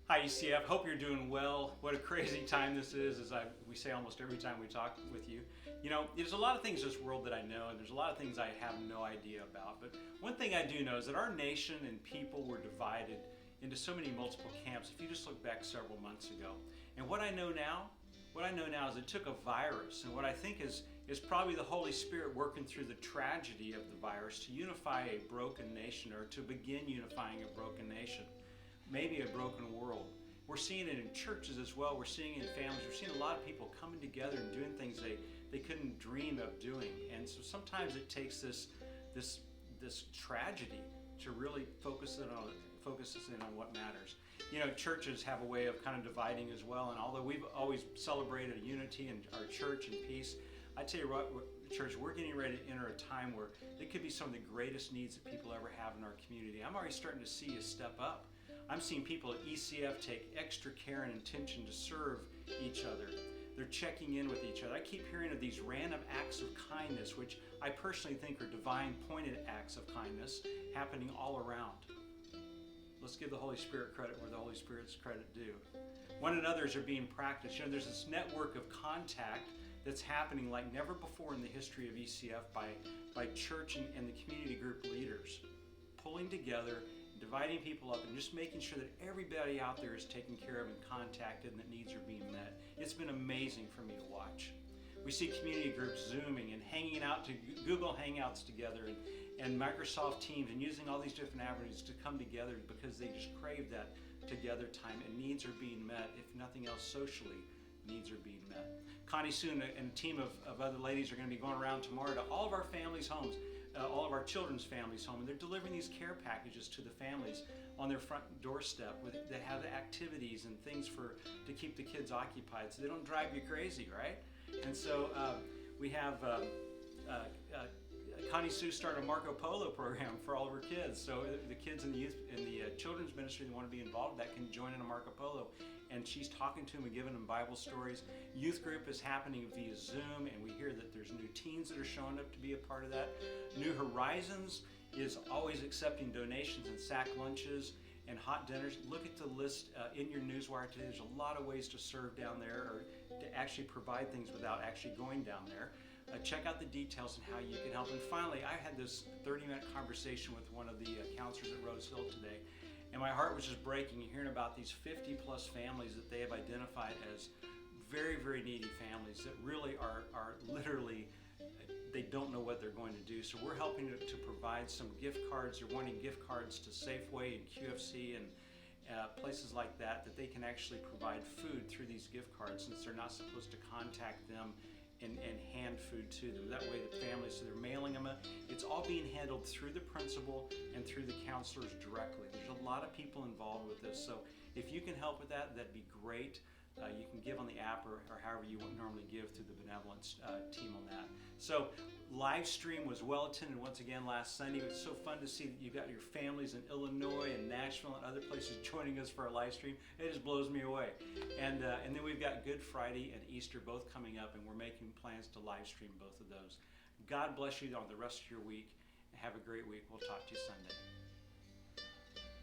Hi ECF, hope you're doing well. What a crazy time this is, as we say almost every time we talk with you. You know, there's a lot of things in this world that I know, and there's a lot of things I have no idea about. But one thing I do know is that our nation and people were divided into so many multiple camps if you just look back several months ago. And what I know now is it took a virus, and what I think is probably the Holy Spirit working through the tragedy of the virus to unify a broken nation, or to begin unifying a broken nation. Maybe a broken world. We're seeing it in churches as well. We're seeing it in families. We're seeing a lot of people coming together and doing things they couldn't dream of doing. And so sometimes it takes this tragedy to really focus us in on what matters. You know, churches have a way of kind of dividing as well. And although we've always celebrated unity in our church and peace, I tell you what, church, we're getting ready to enter a time where it could be some of the greatest needs that people ever have in our community. I'm already starting to see a step up. I'm seeing people at ECF take extra care and attention to serve each other. They're checking in with each other. I keep hearing of these random acts of kindness, which I personally think are divine pointed acts of kindness happening all around. Let's give the Holy Spirit credit where the Holy Spirit's credit due. One another's are being practiced. You know, there's this network of contact that's happening like never before in the history of ECF by church and the community group leaders pulling together, dividing people up, and just making sure that everybody out there is taken care of and contacted and that needs are being met. It's been amazing for me to watch. We see community groups Zooming and hanging out to Google Hangouts together and Microsoft Teams and using all these different avenues to come together because they just crave that together time, and needs are being met. If nothing else, socially, needs are being met. Connie Soon and a team of other ladies are going to be going around tomorrow to all of our families' homes, all of our children's families' home, and they're delivering these care packages to the families on their front doorstep that have activities and things to keep the kids occupied so they don't drive you crazy, right? And so we have Connie Sue started a Marco Polo program for all of her kids. So the kids in the youth in the children's ministry that want to be involved that can join in a Marco Polo. And she's talking to them and giving them Bible stories. Youth group is happening via Zoom, and we hear that there's new teens that are showing up to be a part of that. New Horizons is always accepting donations and sack lunches and hot dinners. Look at the list in your newswire today. There's a lot of ways to serve down there, or to actually provide things without actually going down there. Check out the details and how you can help. And finally, I had this 30-minute conversation with one of the counselors at Roseville today, and my heart was just breaking hearing about these 50-plus families that they have identified as very, very needy families that really are literally, they don't know what they're going to do. So we're helping to provide some gift cards. They're wanting gift cards to Safeway and QFC and places like that they can actually provide food through these gift cards, since they're not supposed to contact them and hand food to them. That way the families, so they're mailing them. It's all being handled through the principal and through the counselors directly. There's a lot of people involved with this. So if you can help with that, that'd be great. You can give on the app or however you would normally give through the benevolence team on that. So live stream was well attended once again last Sunday. It was so fun to see that you've got your families in Illinois and Nashville and other places joining us for a live stream. It just blows me away. And then we've got Good Friday and Easter both coming up, and we're making plans to live stream both of those. God bless you on the rest of your week. Have a great week. We'll talk to you Sunday.